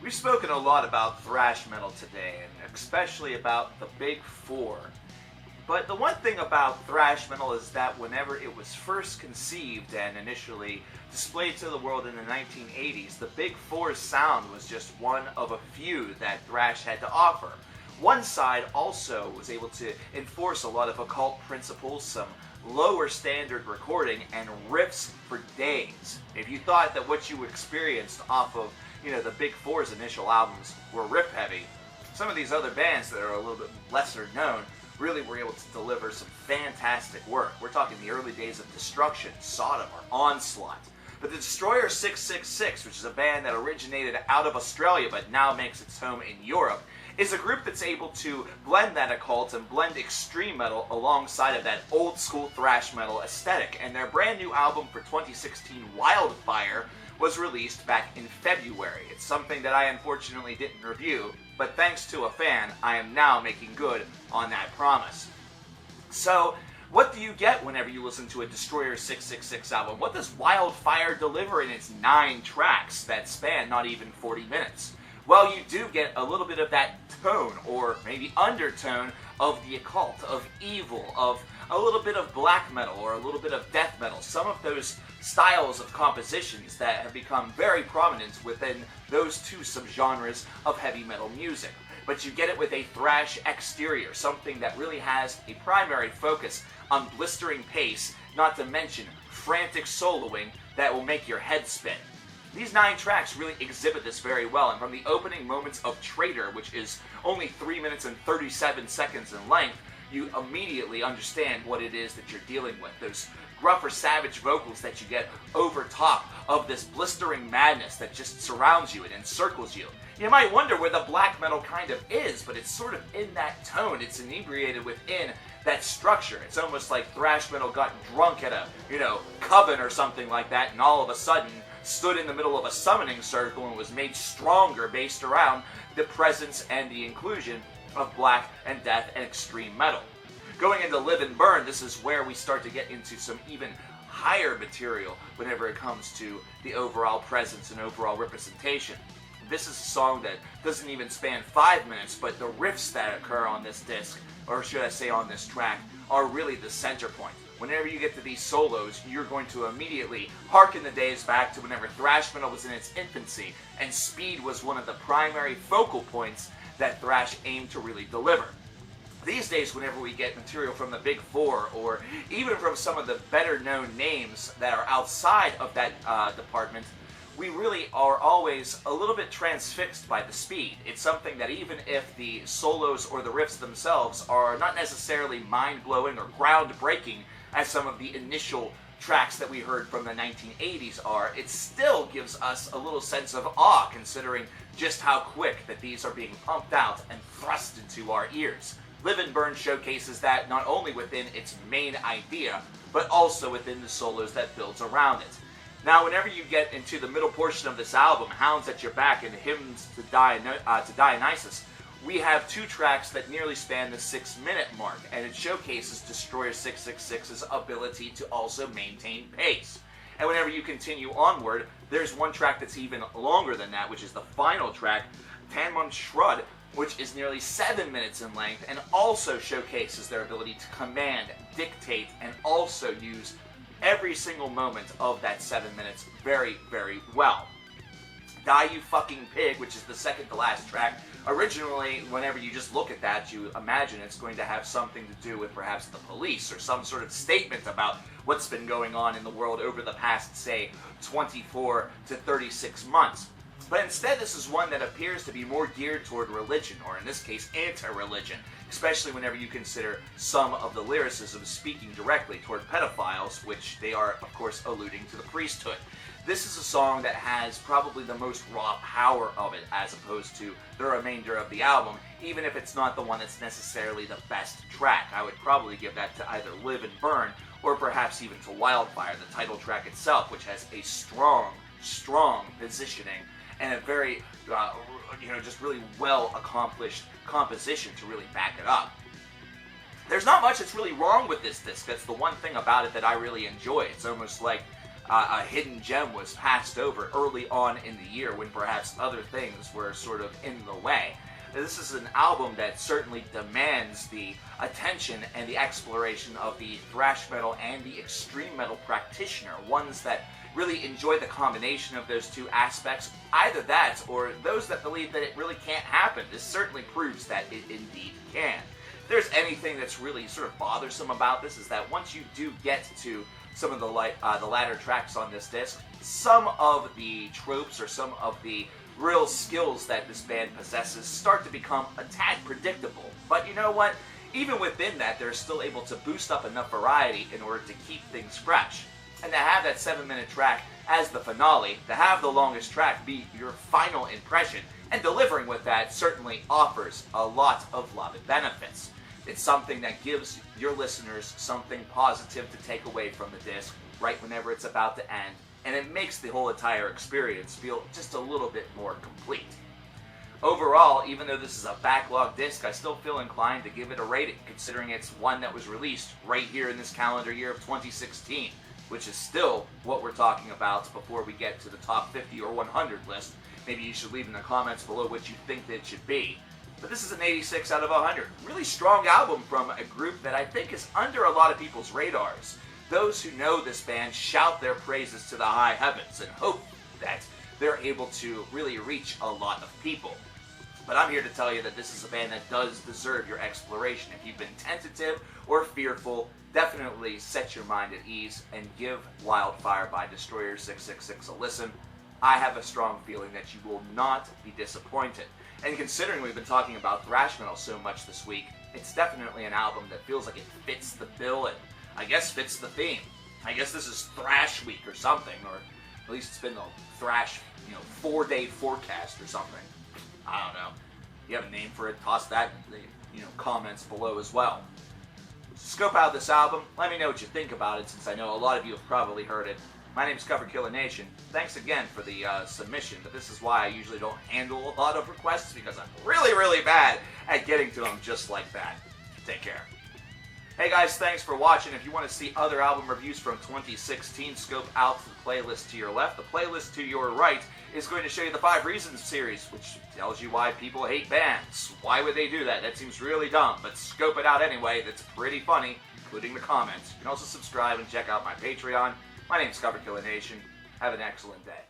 We've spoken a lot about thrash metal today, and especially about the big four. But the one thing about thrash metal is that whenever it was first conceived and initially displayed to the world in the 1980s, the big four's sound was just one of a few that thrash had to offer. One side also was able to enforce a lot of occult principles, some lower standard recording, and riffs for days. If you thought that what you experienced off of, the Big Four's initial albums were riff heavy, some of these other bands that are a little bit lesser known really were able to deliver some fantastic work. We're talking the early days of Destruction, Sodom, or Onslaught. But the Destroyer 666, which is a band that originated out of Australia but now makes its home in Europe, is a group that's able to blend that occult and blend extreme metal alongside of that old school thrash metal aesthetic. And their brand new album for 2016, Wildfire, was released back in February. It's something that I unfortunately didn't review, but thanks to a fan, I am now making good on that promise. So, what do you get whenever you listen to a Destroyer 666 album? What does Wildfire deliver in its 9 tracks that span not even 40 minutes? Well, you do get a little bit of that tone, or maybe undertone, of the occult, of evil, of a little bit of black metal, or a little bit of death metal. Some of those styles of compositions that have become very prominent within those two subgenres of heavy metal music. But you get it with a thrash exterior, something that really has a primary focus on blistering pace, not to mention frantic soloing that will make your head spin. These 9 tracks really exhibit this very well, and from the opening moments of Traitor, which is only 3 minutes and 37 seconds in length, you immediately understand what it is that you're dealing with. Those gruffer, savage vocals that you get over top of this blistering madness that just surrounds you and encircles you. You might wonder where the black metal kind of is, but it's sort of in that tone. It's inebriated within that structure. It's almost like thrash metal got drunk at a, coven or something like that, and all of a sudden stood in the middle of a summoning circle and was made stronger based around the presence and the inclusion of black and death and extreme metal. Going into Live and Burn, this is where we start to get into some even higher material whenever it comes to the overall presence and overall representation. This is a song that doesn't even span 5 minutes, but the riffs that occur on this disc, or should I say on this track, are really the center point. Whenever you get to these solos, you're going to immediately harken the days back to whenever thrash metal was in its infancy, and speed was one of the primary focal points that thrash aimed to really deliver. These days, whenever we get material from the Big Four, or even from some of the better known names that are outside of that department, we really are always a little bit transfixed by the speed. It's something that even if the solos or the riffs themselves are not necessarily mind-blowing or groundbreaking as some of the initial tracks that we heard from the 1980s are, it still gives us a little sense of awe considering just how quick that these are being pumped out and thrust into our ears. Live and Burn showcases that not only within its main idea, but also within the solos that builds around it. Now, whenever you get into the middle portion of this album, Hounds at Your Back and Hymns to Dionysus, we have 2 tracks that nearly span the 6-minute mark, and it showcases Destroyer 666's ability to also maintain pace. And whenever you continue onward, there's one track that's even longer than that, which is the final track, Tanmon Shrud, which is nearly 7 minutes in length, and also showcases their ability to command, dictate, and also use every single moment of that 7 minutes very, very well. Die You Fucking Pig, which is the second to last track, originally, whenever you just look at that, you imagine it's going to have something to do with perhaps the police or some sort of statement about what's been going on in the world over the past, say, 24 to 36 months. But instead, this is one that appears to be more geared toward religion, or in this case, anti-religion, especially whenever you consider some of the lyricism speaking directly toward pedophiles, which they are, of course, alluding to the priesthood. This is a song that has probably the most raw power of it as opposed to the remainder of the album, even if it's not the one that's necessarily the best track. I would probably give that to either Live and Burn, or perhaps even to Wildfire, the title track itself, which has a strong positioning and a very, just really well-accomplished composition to really back it up. There's not much that's really wrong with this disc. That's the one thing about it that I really enjoy. It's almost like a hidden gem was passed over early on in the year when perhaps other things were sort of in the way. This is an album that certainly demands the attention and the exploration of the thrash metal and the extreme metal practitioner, ones that really enjoy the combination of those two aspects. Either that, or those that believe that it really can't happen. This certainly proves that it indeed can. If there's anything that's really sort of bothersome about this, is that once you do get to some of the latter tracks on this disc, some of the tropes or some of the real skills that this band possesses start to become a tad predictable. But you know what? Even within that, they're still able to boost up enough variety in order to keep things fresh. And to have that 7-minute track as the finale, to have the longest track be your final impression, and delivering with that certainly offers a lot of love and benefits. It's something that gives your listeners something positive to take away from the disc right whenever it's about to end, and it makes the whole entire experience feel just a little bit more complete. Overall, even though this is a backlog disc, I still feel inclined to give it a rating, considering it's one that was released right here in this calendar year of 2016, which is still what we're talking about before we get to the top 50 or 100 list. Maybe you should leave in the comments below what you think that it should be. But this is an 86 out of 100. Really strong album from a group that I think is under a lot of people's radars. Those who know this band shout their praises to the high heavens and hope that they're able to really reach a lot of people. But I'm here to tell you that this is a band that does deserve your exploration. If you've been tentative or fearful, definitely set your mind at ease and give Wildfire by Destroyer 666 a listen. I have a strong feeling that you will not be disappointed. And considering we've been talking about thrash metal so much this week, it's definitely an album that feels like it fits the bill and I guess fits the theme. I guess this is Thrash Week or something, or at least it's been the Thrash, 4-day forecast or something. I don't know. If you have a name for it, toss that in the comments below as well. Scope out this album. Let me know what you think about it, since I know a lot of you have probably heard it. My name is coverkillernation. Thanks again for the submission, but this is why I usually don't handle a lot of requests, because I'm really, really bad at getting to them just like that. Take care. Hey guys, thanks for watching. If you want to see other album reviews from 2016, scope out the playlist to your left. The playlist to your right is going to show you the 5 Reasons series, which tells you why people hate bands. Why would they do that? That seems really dumb, but scope it out anyway. That's pretty funny, including the comments. You can also subscribe and check out my Patreon. My name's coverkillernation. Have an excellent day.